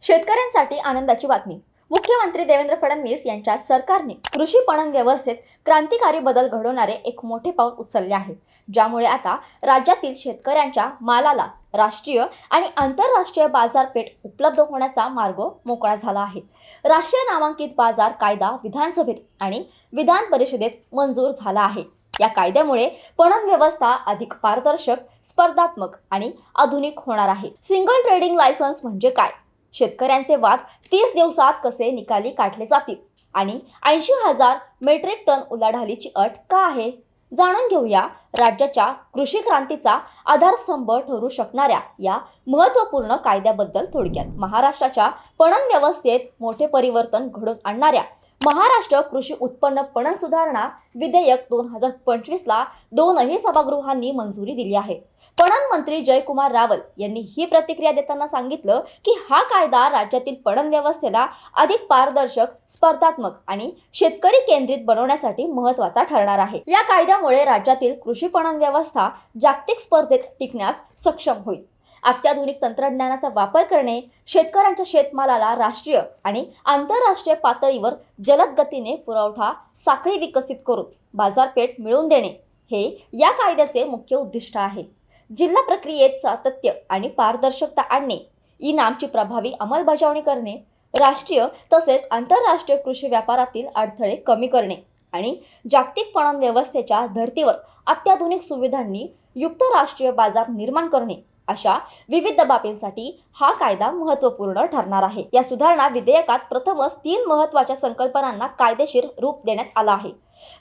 शेतकऱ्यांसाठी आनंदाची बातमी। मुख्यमंत्री देवेंद्र फडणवीस यांच्या सरकारने कृषी पणन व्यवस्थेत क्रांतिकारी बदल घडवणारे एक मोठे पाऊल उचलले आहे, ज्यामुळे आता राज्यातील शेतकऱ्यांच्या मालाला राष्ट्रीय आणि आंतरराष्ट्रीय बाजारपेठ उपलब्ध होण्याचा मार्ग मोकळा झाला आहे। राष्ट्रीय नामांकित बाजार कायदा विधानसभेत आणि विधान परिषदेत मंजूर झाला आहे। या कायद्यामुळे पणन व्यवस्था अधिक पारदर्शक, स्पर्धात्मक आणि आधुनिक होणार आहे। सिंगल ट्रेडिंग लायसन्स म्हणजे काय? शेतकऱ्यांचे वाद 30 दिवसात कसे निकाली काढले जातील आणि 80,000 मेट्रिक टन उलाढालीची अट का आहे? जाणून घेऊया राज्याच्या कृषी क्रांतीचा आधारस्तंभ ठरू शकणाऱ्या या महत्त्वपूर्ण कायद्याबद्दल थोडक्यात। महाराष्ट्राच्या पणन व्यवस्थेत मोठे परिवर्तन घडवून आणणाऱ्या महाराष्ट्र कृषी उत्पन्न पणन सुधारणा विधेयक 2025 ला दोनही सभागृहांनी मंजुरी दिली आहे। पणन मंत्री जयकुमार रावल यांनी ही प्रतिक्रिया देताना सांगितलं की हा कायदा राज्यातील पणन व्यवस्थेला अधिक पारदर्शक, स्पर्धात्मक आणि शेतकरी केंद्रित बनवण्यासाठी महत्त्वाचा ठरणार आहे। या कायद्यामुळे राज्यातील कृषी पणन व्यवस्था जागतिक स्पर्धेत टिकण्यास सक्षम होईल। अत्याधुनिक तंत्रज्ञानाचा वापर करणे, शेतकऱ्यांच्या शेतमालाला राष्ट्रीय आणि आंतरराष्ट्रीय पातळीवर जलद गतीने पुरवठा साखळी विकसित करून बाजारपेठ मिळवून देणे हे या कायद्याचे मुख्य उद्दिष्ट आहे। जिल्हा प्रक्रियेत सातत्य आणि पारदर्शकता आणणे, ई-नामची प्रभावी अंमलबजावणी करणे, राष्ट्रीय तसेच आंतरराष्ट्रीय कृषी व्यापारातील अडथळे कमी करणे आणि जागतिक पणन व्यवस्थेच्या धर्तीवर अत्याधुनिक सुविधांनी युक्त राष्ट्रीय बाजार निर्माण करणे अशा विविध बाबींसाठी हा कायदा महत्त्वपूर्ण ठरणार आहे। या सुधारणा विधेयकात प्रथमच 3 महत्त्वाच्या संकल्पनांना कायदेशीर रूप देण्यात आलं आहे।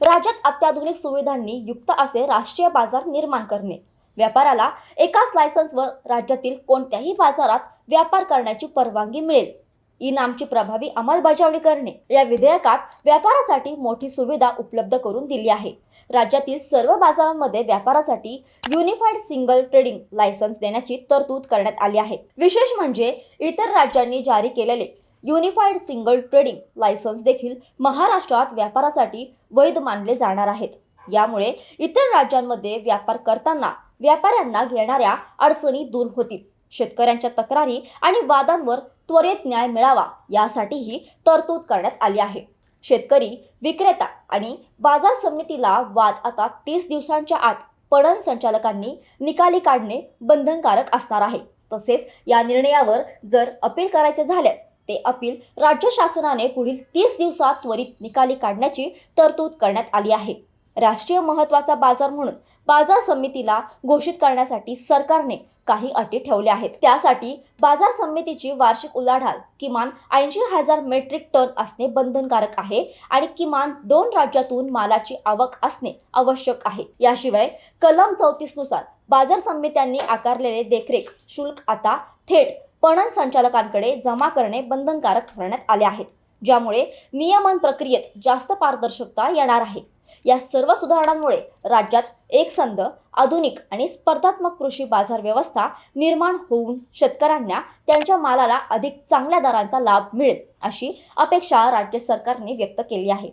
राज्यात अत्याधुनिक सुविधांनी युक्त असे राष्ट्रीय बाजार निर्माण करणे, व्यापाराला एकाच लायसन्सवर राज्यातील कोणत्याही बाजारात व्यापार करण्याची परवानगी मिळेल, ई-नामची प्रभावी अंमलबजावणी करणे। या विधेयकात व्यापारासाठी मोठी सुविधा उपलब्ध करून दिली आहे। राज्यातील सर्व बाजारांमध्ये व्यापारासाठी युनिफाईड सिंगल ट्रेडिंग लायसन्स देण्याची तरतूद करण्यात आली आहे। विशेष म्हणजे इतर राज्यांनी जारी केलेले युनिफाईड सिंगल ट्रेडिंग लायसन्स देखील महाराष्ट्रात व्यापारासाठी वैध मानले जाणार आहेत। यामुळे इतर राज्यांमध्ये व्यापार करताना व्यापाऱ्यांना घेणाऱ्या अडचणी दूर होतील। शेतकऱ्यांच्या तक्रारी आणि वादांवर त्वरित न्याय मिळावा यासाठीही तरतूद करण्यात आली आहे। शेतकरी, विक्रेता आणि बाजार समितीला वाद आता 30 दिवसांच्या आत पणन संचालकांनी निकाली काढणे बंधनकारक असणार आहे। तसेच या निर्णयावर जर अपील करायचे झाल्यास ते अपील राज्य शासनाने पुढील 30 दिवसात त्वरित निकाली काढण्याची तरतूद करण्यात आली आहे। राष्ट्रीय महत्त्वाचा बाजार म्हणून बाजार समितीला घोषित करण्यासाठी सरकारने काही अटी ठेवल्या आहेत। त्यासाठी बाजार समितीची वार्षिक उलाढाल किमान 80,000 मेट्रिक टन असणे बंधनकारक आहे आणि किमान 2 राज्यातून मालाची आवक असणे आवश्यक आहे। याशिवाय कलम 34 नुसार बाजार समित्यांनी आकारलेले देखरेख शुल्क आता थेट पणन संचालकांकडे जमा करणे बंधनकारक करण्यात आले आहेत, ज्यामुळे नियमन प्रक्रियेत जास्त पारदर्शकता येणार आहे। या सर्व सुधारणांमुळे राज्यात एकसंध, आधुनिक आणि स्पर्धात्मक कृषी बाजार व्यवस्था निर्माण होऊन शेतकऱ्यांना त्यांच्या मालाला अधिक चांगल्या दरांचा लाभ मिळेल अशी अपेक्षा राज्य सरकारने व्यक्त केली आहे।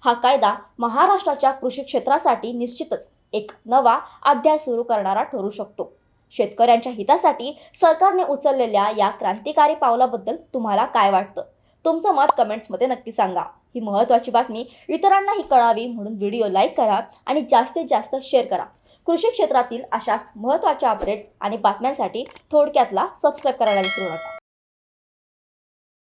हा कायदा महाराष्ट्राच्या कृषी क्षेत्रासाठी निश्चितच एक नवा अध्याय सुरू करणारा ठरू शकतो। शेतकऱ्यांच्या हितासाठी सरकारने उचललेल्या या क्रांतिकारी पावलाबद्दल तुम्हाला काय वाटतं? तुमचं मत कमेंट्समध्ये नक्की सांगा। ही महत्त्वाची बातमी इतरांनाही कळावी म्हणून व्हिडिओ लाईक करा आणि जास्तीत जास्त शेअर करा। कृषी क्षेत्रातील अशाच महत्त्वाच्या अपडेट्स आणि बातम्यांसाठी थोडक्यातला सबस्क्राईब करायला विसरू नका।